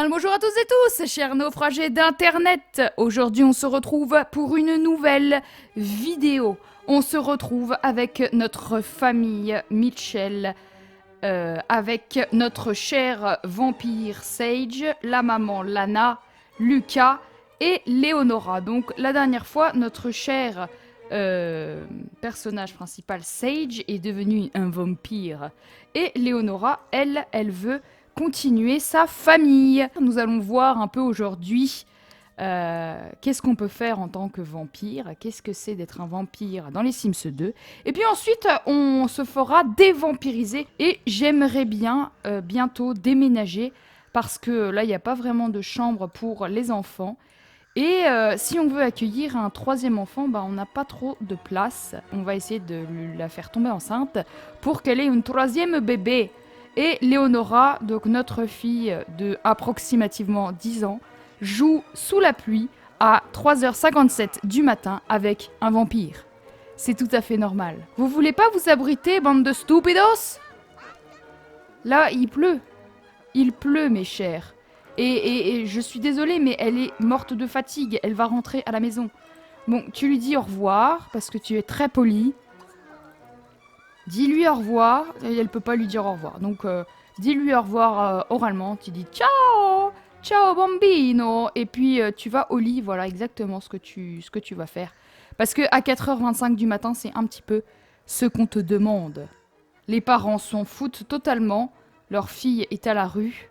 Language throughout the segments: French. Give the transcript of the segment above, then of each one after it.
bonjour à tous et tous, chers naufragés d'internet. Aujourd'hui on se retrouve pour une nouvelle vidéo. On se retrouve avec notre famille Mitchell, avec notre cher vampire Sage, la maman Lana, Lucas et Leonora. Donc la dernière fois, notre cher personnage principal Sage est devenu un vampire. Et Leonora, elle veut continuer sa famille. Nous allons voir un peu aujourd'hui qu'est-ce qu'on peut faire en tant que vampire, qu'est-ce que c'est d'être un vampire dans les Sims 2. Et puis ensuite, on se fera dévampiriser et j'aimerais bien bientôt déménager parce que là, il n'y a pas vraiment de chambre pour les enfants. Et si on veut accueillir un troisième enfant, bah, on n'a pas trop de place. On va essayer de la faire tomber enceinte pour qu'elle ait une troisième bébé. Et Leonora, donc notre fille de approximativement 10 ans, joue sous la pluie à 3h57 du matin avec un vampire. C'est tout à fait normal. Vous voulez pas vous abriter, bande de stupidos? Là, il pleut. Il pleut, mes chers. Et je suis désolée, mais elle est morte de fatigue. Elle va rentrer à la maison. Bon, tu lui dis au revoir, parce que tu es très poli. Dis-lui au revoir. Et elle peut pas lui dire au revoir. Donc, dis-lui au revoir oralement. Tu dis ciao, ciao bambino. Et puis, tu vas au lit. Voilà exactement ce que tu vas faire. Parce que à 4h25 du matin, c'est un petit peu ce qu'on te demande. Les parents s'en foutent totalement. Leur fille est à la rue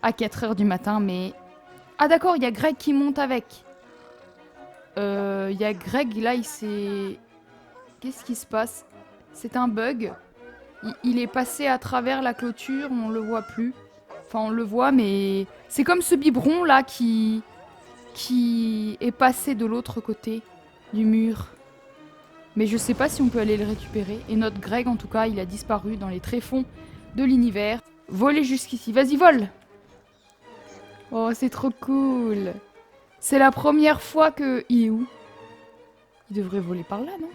à 4h du matin, mais... Ah d'accord, il y a Greg qui monte avec. Il y a Greg, là, il s'est... Qu'est-ce qui se passe? C'est un bug. Il est passé à travers la clôture, on le voit plus. Enfin, on le voit, mais... C'est comme ce biberon, là, qui est passé de l'autre côté du mur. Mais je sais pas si on peut aller le récupérer. Et notre Greg, en tout cas, il a disparu dans les tréfonds de l'univers. Volez jusqu'ici. Vas-y, vole! Oh, c'est trop cool. C'est la première fois que... Il est où? Il devrait voler par là, non?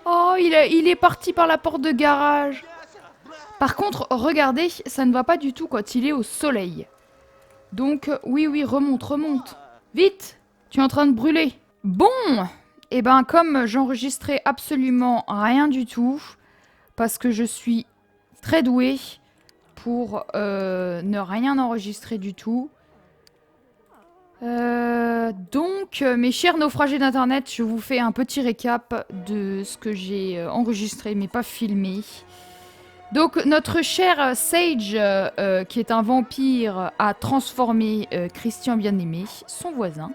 Oh, il est parti par la porte de garage. Par contre, regardez, ça ne va pas du tout quand il est au soleil. Donc, oui, remonte, remonte. Vite! Tu es en train de brûler. Bon! Eh ben, comme j'enregistrais absolument rien du tout, parce que je suis très douée pour ne rien enregistrer du tout. Donc, mes chers naufragés d'internet, je vous fais un petit récap de ce que j'ai enregistré mais pas filmé. Donc, notre cher Sage, qui est un vampire, a transformé Christian Bien-Aimé, son voisin.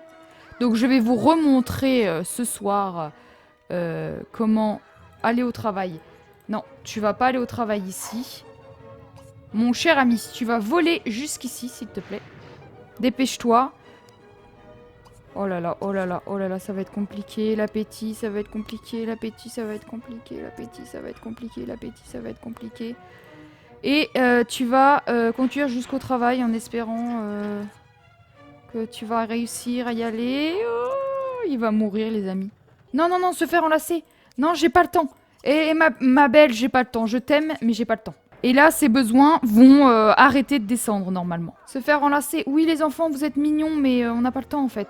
Donc, je vais vous remontrer ce soir comment aller au travail. Non, tu vas pas aller au travail ici. Mon cher ami, si tu vas voler jusqu'ici, s'il te plaît. Dépêche-toi. Oh là là, oh là là, oh là là, ça va être compliqué, l'appétit, ça va être compliqué, l'appétit, ça va être compliqué, l'appétit, ça va être compliqué, l'appétit, ça va être compliqué. Et tu vas conduire jusqu'au travail en espérant que tu vas réussir à y aller. Oh, il va mourir, les amis. Non, non, non, se faire enlacer. Non, j'ai pas le temps. Et ma belle, j'ai pas le temps. Je t'aime, mais j'ai pas le temps. Et là, ses besoins vont arrêter de descendre, normalement. Se faire enlacer. Oui, les enfants, vous êtes mignons, mais on n'a pas le temps, en fait.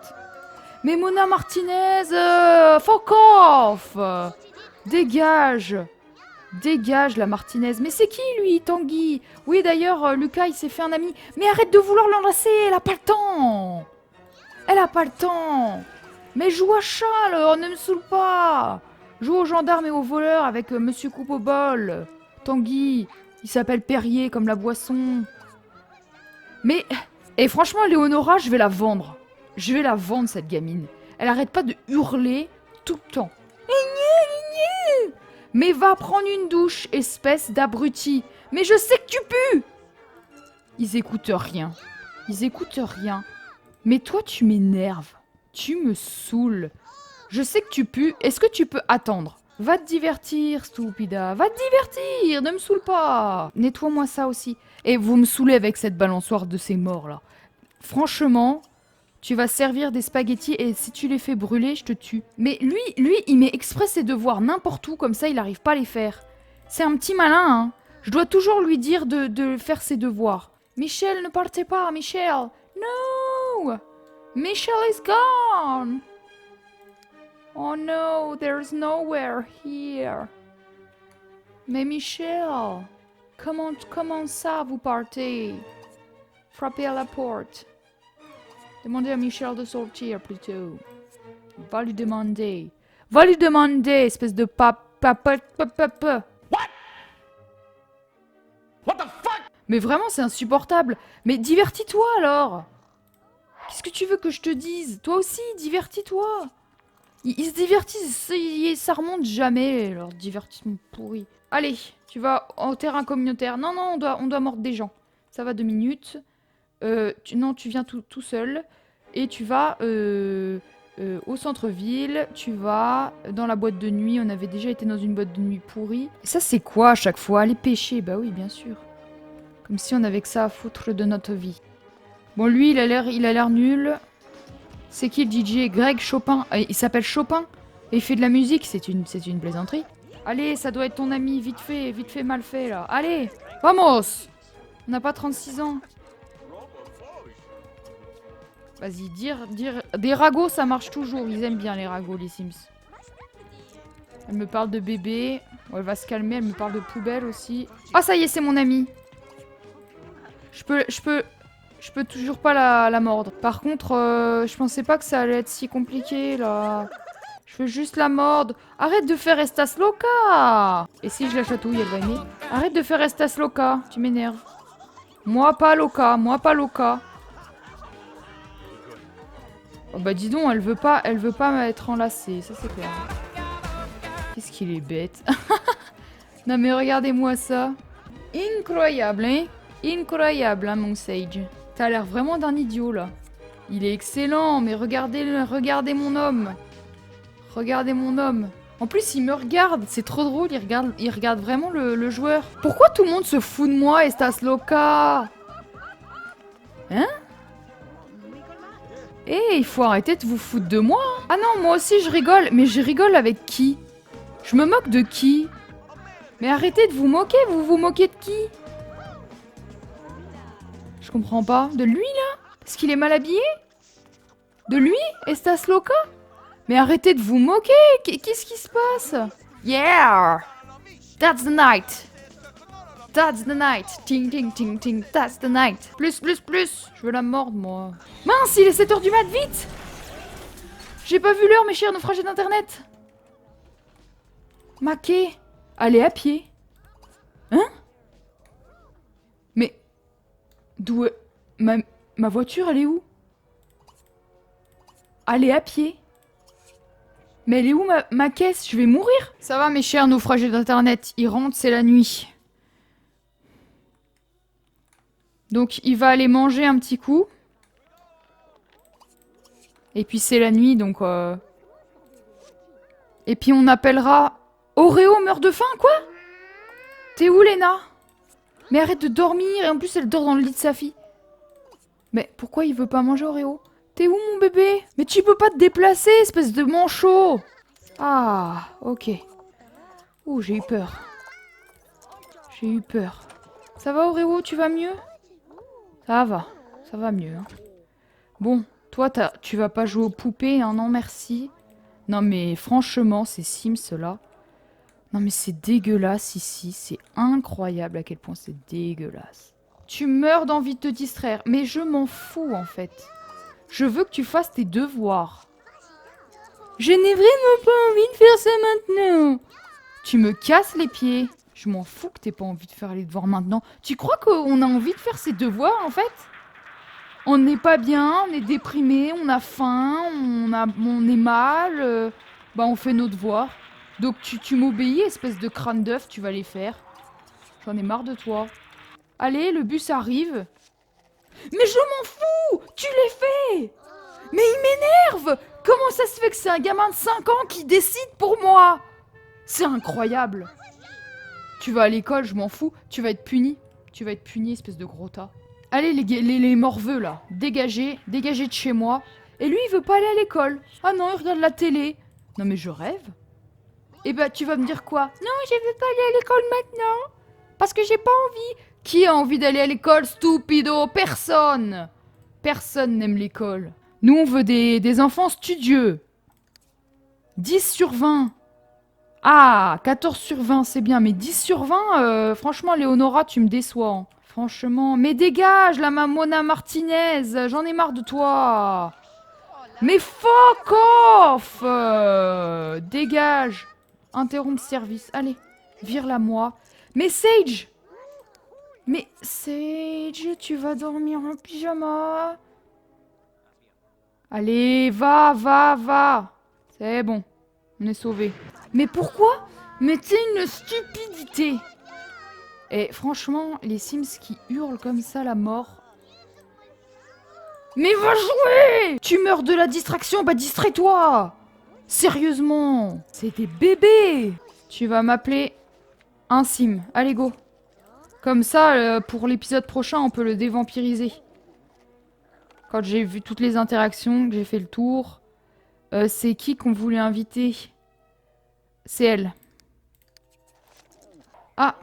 Mais Mona Martinez, fuck off! Dégage! Dégage, la Martinez. Mais c'est qui, lui, Tanguy? Oui, d'ailleurs, Lucas, il s'est fait un ami. Mais arrête de vouloir l'enlacer, elle a pas le temps! Elle a pas le temps! Mais joue à chat, alors, ne me saoule pas! Joue aux gendarmes et aux voleurs avec Monsieur Coupe au bol. Tanguy, il s'appelle Perrier, comme la boisson. Mais, et franchement, Léonora, je vais la vendre. Je vais la vendre, cette gamine. Elle arrête pas de hurler tout le temps. Mais va prendre une douche, espèce d'abruti. Mais je sais que tu pues. Ils écoutent rien. Ils écoutent rien. Mais toi, tu m'énerves. Tu me saoules. Je sais que tu pues. Est-ce que tu peux attendre? Va te divertir, stupida. Va te divertir. Ne me saoule pas. Nettoie-moi ça aussi. Et vous me saoulez avec cette balançoire de ces morts, là. Franchement... Tu vas servir des spaghettis et si tu les fais brûler, je te tue. Mais lui, il met exprès ses devoirs n'importe où, comme ça il n'arrive pas à les faire. C'est un petit malin, hein. Je dois toujours lui dire de faire ses devoirs. Michel, ne partez pas, Michel. No! Michelle is gone! Oh no, there's nowhere here. Mais Michelle, comment ça vous partez? Frappez à la porte. Demandez à Michelle de sortir plutôt. Va lui demander. Va lui demander, espèce de What? What the fuck? Mais vraiment, c'est insupportable. Mais divertis-toi alors. Qu'est-ce que tu veux que je te dise? Toi aussi, divertis-toi. Ils se divertissent, ça remonte jamais, leur divertissement pourri. Allez, tu vas au terrain communautaire. Non, non, on doit mordre des gens. Ça va 2 minutes. Non, tu viens tout seul. Et tu vas au centre-ville. Tu vas dans la boîte de nuit. On avait déjà été dans une boîte de nuit pourrie. Et ça, c'est quoi à chaque fois? Aller pêcher? Bah oui, bien sûr. Comme si on avait que ça à foutre de notre vie. Bon, lui, il a l'air nul. C'est qui le DJ? Greg Chopin. Il s'appelle Chopin. Et il fait de la musique. C'est une plaisanterie. Allez, ça doit être ton ami. Vite fait, mal fait, là. Allez, vamos! On n'a pas 36 ans. Vas-y, dire... Des ragots, ça marche toujours. Ils aiment bien les ragots, les Sims. Elle me parle de bébé. Oh, elle va se calmer. Elle me parle de poubelle aussi. Ah, ça y est, c'est mon ami. Je peux toujours pas la mordre. Par contre, je pensais pas que ça allait être si compliqué, là. Je veux juste la mordre. Arrête de faire Estas Loca! Et si je la chatouille, elle va aimer. Arrête de faire Estas Loca. Tu m'énerves. Moi pas Loca. Oh bah dis donc, elle veut pas m'être enlacée. Ça, c'est clair. Qu'est-ce qu'il est bête. Non mais regardez-moi ça. Incroyable, hein? Incroyable, hein, mon Sage. T'as l'air vraiment d'un idiot, là. Il est excellent, mais regardez mon homme. Regardez mon homme. En plus, il me regarde. C'est trop drôle, il regarde vraiment le joueur. Pourquoi tout le monde se fout de moi, Estas Loca? Hein? Eh, il faut arrêter de vous foutre de moi. Hein. Ah non, moi aussi, je rigole. Mais je rigole avec qui? Je me moque de qui? Mais arrêtez de vous moquer, vous vous moquez de qui? Je comprends pas. De lui, là? Parce qu'il est mal habillé? De lui? Estas Loca? Mais arrêtez de vous moquer! Qu'est-ce qui se passe? Yeah! That's the night! That's the night! Ting, ting, ting, ting, that's the night! Plus! Je veux la mordre, moi. Mince, il est 7h du mat, vite! J'ai pas vu l'heure, mes chers naufragés d'internet! Maquet! Allez à pied! Hein? Mais... D'où... Ma voiture, elle est où? Aller à pied? Mais elle est où ma caisse? Je vais mourir. Ça va mes chers naufragés d'internet. Il rentre, c'est la nuit. Donc il va aller manger un petit coup. Et puis c'est la nuit, donc... Et puis on appellera... Oreo meurt de faim, quoi? T'es où, Léna? Mais arrête de dormir. Et en plus, elle dort dans le lit de sa fille. Mais pourquoi il veut pas manger, Oreo? T'es où, mon bébé? Mais tu peux pas te déplacer, espèce de manchot! Ah, ok. Ouh, j'ai eu peur. J'ai eu peur. Ça va, Oreo? Tu vas mieux? Ça va mieux. Hein. Bon, toi, tu vas pas jouer aux poupées, hein? Non, merci. Non, mais franchement, ces Sims, là... Non, mais c'est dégueulasse, ici. C'est incroyable à quel point c'est dégueulasse. Tu meurs d'envie de te distraire. Mais je m'en fous, en fait. Je veux que tu fasses tes devoirs. Je n'ai vraiment pas envie de faire ça maintenant. Tu me casses les pieds. Je m'en fous que t'aies pas envie de faire les devoirs maintenant. Tu crois qu'on a envie de faire ses devoirs, en fait? On n'est pas bien, on est déprimé, on a faim, on est mal. Bah, on fait nos devoirs. Donc tu m'obéis, espèce de crâne d'œuf, tu vas les faire. J'en ai marre de toi. Allez, le bus arrive. Mais je m'en fous! Tu les fais! Mais il m'énerve! Comment ça se fait que c'est un gamin de 5 ans qui décide pour moi? C'est incroyable! Tu vas à l'école, je m'en fous. Tu vas être puni. Tu vas être puni, espèce de gros tas. Allez, les morveux, là. Dégagez de chez moi. Et lui, il veut pas aller à l'école. Ah non, il regarde la télé. Non mais je rêve. Et bah, tu vas me dire quoi? Non, je veux pas aller à l'école maintenant. Parce que j'ai pas envie. Qui a envie d'aller à l'école, stupido? Personne. Personne n'aime l'école. Nous, on veut des enfants studieux. 10 sur 20. Ah, 14 sur 20, c'est bien. Mais 10 sur 20, franchement, Léonora, tu me déçois. Hein. Franchement. Mais dégage, la Mona Martinez. J'en ai marre de toi. Mais fuck off. Dégage. Interrompre service. Allez, vire-la moi. Mais Sage. Mais Sage, tu vas dormir en pyjama. Allez, va, va, va. C'est bon. On est sauvés. Mais pourquoi? Mais c'est une stupidité. Et franchement, les Sims qui hurlent comme ça la mort. Mais va jouer! Tu meurs de la distraction, bah distrais-toi! Sérieusement! C'est des bébés! Tu vas m'appeler un Sim. Allez, go. Comme ça, pour l'épisode prochain, on peut le dévampiriser. Quand j'ai vu toutes les interactions, que j'ai fait le tour, c'est qui qu'on voulait inviter? C'est elle. Ah!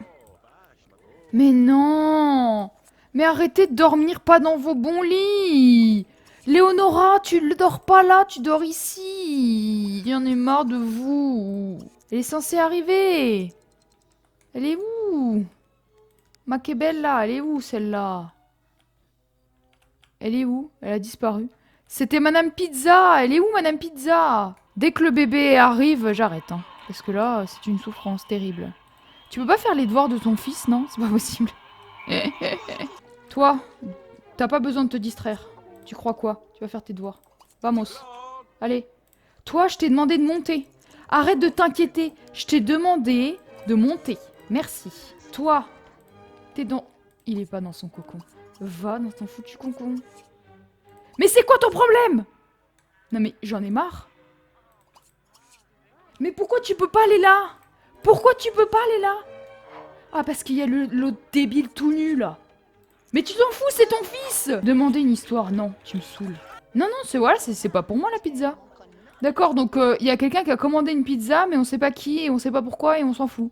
Mais non! Mais arrêtez de dormir pas dans vos bons lits! Léonora, tu ne dors pas là, tu dors ici! J'en ai marre de vous! Elle est censée arriver! Elle est où? Makebella, elle est où celle-là? Elle est où? Elle a disparu. C'était Madame Pizza! Elle est où Madame Pizza? Dès que le bébé arrive, j'arrête. Hein, parce que là, c'est une souffrance terrible. Tu peux pas faire les devoirs de ton fils, non? C'est pas possible. Toi, t'as pas besoin de te distraire. Tu crois quoi? Tu vas faire tes devoirs. Vamos. Allez. Toi, je t'ai demandé de monter. Arrête de t'inquiéter. Je t'ai demandé de monter. Merci. Toi, t'es dans... Il est pas dans son cocon. Va dans ton foutu cocon. Mais c'est quoi ton problème? Non mais j'en ai marre. Mais pourquoi tu peux pas aller là? Pourquoi tu peux pas aller là? Ah, parce qu'il y a l'autre débile tout nu, là. Mais tu t'en fous, c'est ton fils! Demander une histoire, non, tu me saoules. Non, non, c'est voilà, c'est pas pour moi, la pizza. D'accord, donc il y a quelqu'un qui a commandé une pizza, mais on sait pas qui, et on sait pas pourquoi, et on s'en fout.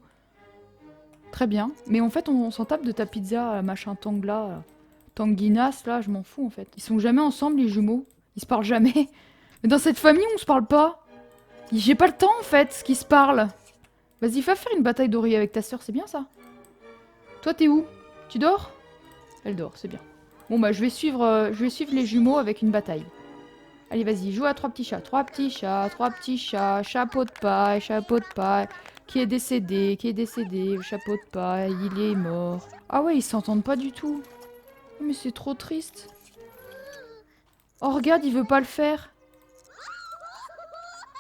Très bien. Mais en fait, on s'en tape de ta pizza, machin Tangla, Tanguinas, là, je m'en fous, en fait. Ils sont jamais ensemble, les jumeaux. Ils se parlent jamais. Mais dans cette famille, on se parle pas. J'ai pas le temps, en fait, qu'ils se parlent. Vas-y, va faire une bataille d'oreiller avec ta sœur, c'est bien, ça? Toi, t'es où? Tu dors? Elle dort, c'est bien. Bon, bah, je vais suivre les jumeaux avec une bataille. Allez, vas-y, joue à trois petits chats. Trois petits chats, chapeau de paille, chapeau de paille. Qui est décédé, chapeau de paille, il est mort. Ah ouais, ils s'entendent pas du tout. Mais c'est trop triste. Oh, regarde, il veut pas le faire.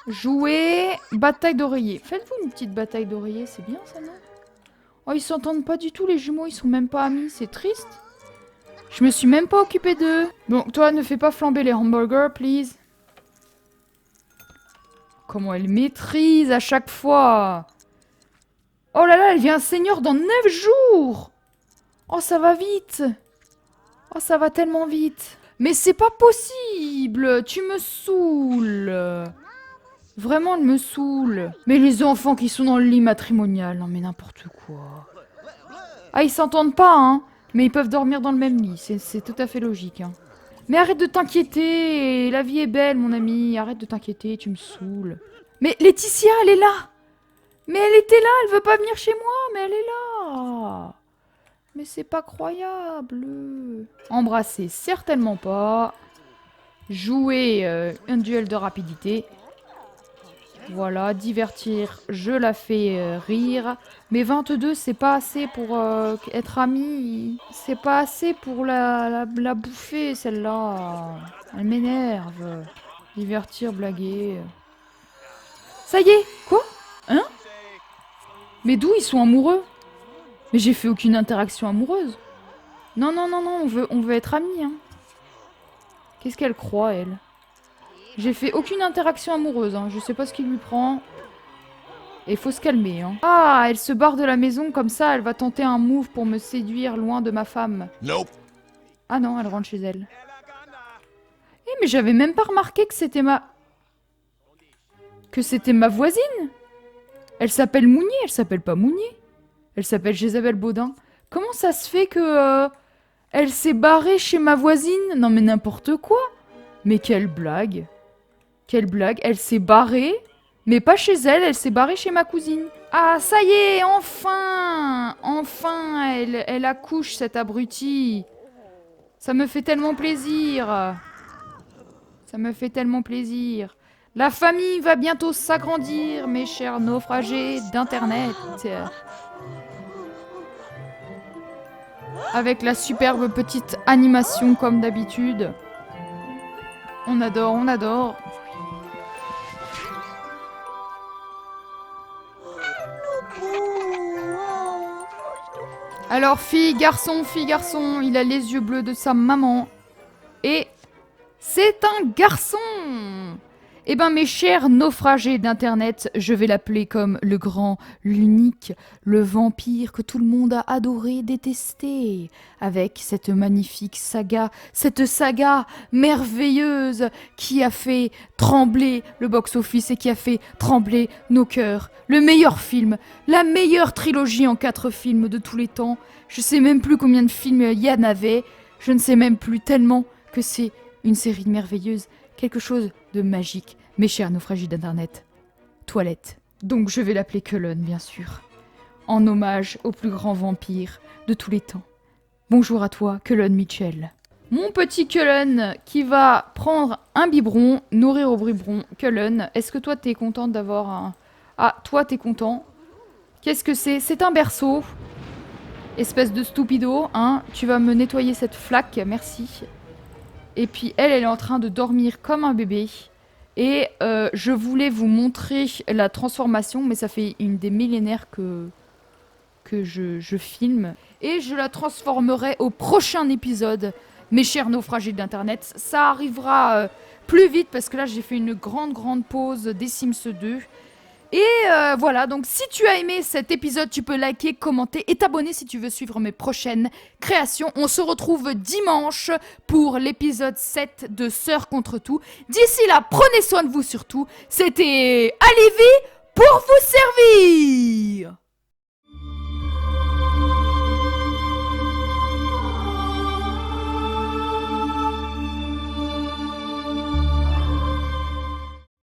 Jouer, bataille d'oreiller. Faites-vous une petite bataille d'oreiller, c'est bien ça, non? Oh, ils s'entendent pas du tout, les jumeaux, ils sont même pas amis, c'est triste. Je me suis même pas occupée d'eux. Bon, toi, ne fais pas flamber les hamburgers, please. Comment elle maîtrise à chaque fois. Oh là là, elle vient un seigneur dans 9 jours. Oh, ça va vite. Oh, ça va tellement vite. Mais c'est pas possible. Tu me saoules. Vraiment, elle me saoule. Mais les enfants qui sont dans le lit matrimonial, non mais n'importe quoi. Ah, ils s'entendent pas, hein. Mais ils peuvent dormir dans le même lit, c'est tout à fait logique, hein. Mais arrête de t'inquiéter, la vie est belle, mon ami. Arrête de t'inquiéter, tu me saoules. Mais Laetitia, elle est là. Mais elle était là, elle veut pas venir chez moi, mais elle est là. Mais c'est pas croyable. Embrasser, certainement pas. Jouer un duel de rapidité. Voilà, divertir, je la fais rire. Mais 22, c'est pas assez pour être amie. C'est pas assez pour la bouffer, celle-là. Elle m'énerve. Divertir, blaguer. Ça y est, quoi? Hein? Mais d'où ils sont amoureux? Mais j'ai fait aucune interaction amoureuse. Non, non, non, non, on veut être amis, hein. Qu'est-ce qu'elle croit, elle? J'ai fait aucune interaction amoureuse, hein. Je sais pas ce qui lui prend. Et faut se calmer, hein. Ah, elle se barre de la maison comme ça, elle va tenter un move pour me séduire loin de ma femme. Nope. Ah non, elle rentre chez elle. Eh, mais j'avais même pas remarqué que c'était ma... Que c'était ma voisine. Elle s'appelle Mounier, elle s'appelle pas Mounier. Elle s'appelle Jézabel Baudin. Comment ça se fait que... Elle s'est barrée chez ma voisine. Non mais n'importe quoi. Mais quelle blague. Quelle blague. Elle s'est barrée, mais pas chez elle. Elle s'est barrée chez ma cousine. Ah, ça y est, enfin. Enfin, elle accouche, cette abrutie. Ça me fait tellement plaisir. Ça me fait tellement plaisir. La famille va bientôt s'agrandir, mes chers naufragés d'Internet. Avec la superbe petite animation comme d'habitude. On adore, on adore. Alors, fille, garçon, il a les yeux bleus de sa maman. Et c'est un garçon. Eh ben, mes chers naufragés d'Internet, je vais l'appeler comme le grand, l'unique, le vampire que tout le monde a adoré, détesté, avec cette magnifique saga, cette saga merveilleuse qui a fait trembler le box-office et qui a fait trembler nos cœurs. Le meilleur film, la meilleure trilogie en 4 films de tous les temps. Je sais même plus combien de films il y en avait, je ne sais même plus tellement que c'est une série merveilleuse. Quelque chose de magique, mes chers naufragés d'Internet. Toilette. Donc je vais l'appeler Cullen, bien sûr. En hommage au plus grand vampire de tous les temps. Bonjour à toi, Cullen Mitchell. Mon petit Cullen qui va prendre un biberon, nourrir au biberon. Cullen, est-ce que toi t'es contente d'avoir un... Ah, toi t'es content. Qu'est-ce que c'est? C'est un berceau. Espèce de stupido, hein. Tu vas me nettoyer cette flaque, merci. Et puis elle est en train de dormir comme un bébé. Et je voulais vous montrer la transformation, mais ça fait une des millénaires que je filme. Et je la transformerai au prochain épisode, mes chers naufragés d'Internet. Ça arrivera plus vite, parce que là j'ai fait une grande pause des Sims 2. Et voilà, donc si tu as aimé cet épisode, tu peux liker, commenter et t'abonner si tu veux suivre mes prochaines créations. On se retrouve dimanche pour l'épisode 7 de Sœurs contre tout. D'ici là, prenez soin de vous surtout. C'était Alivy pour vous servir.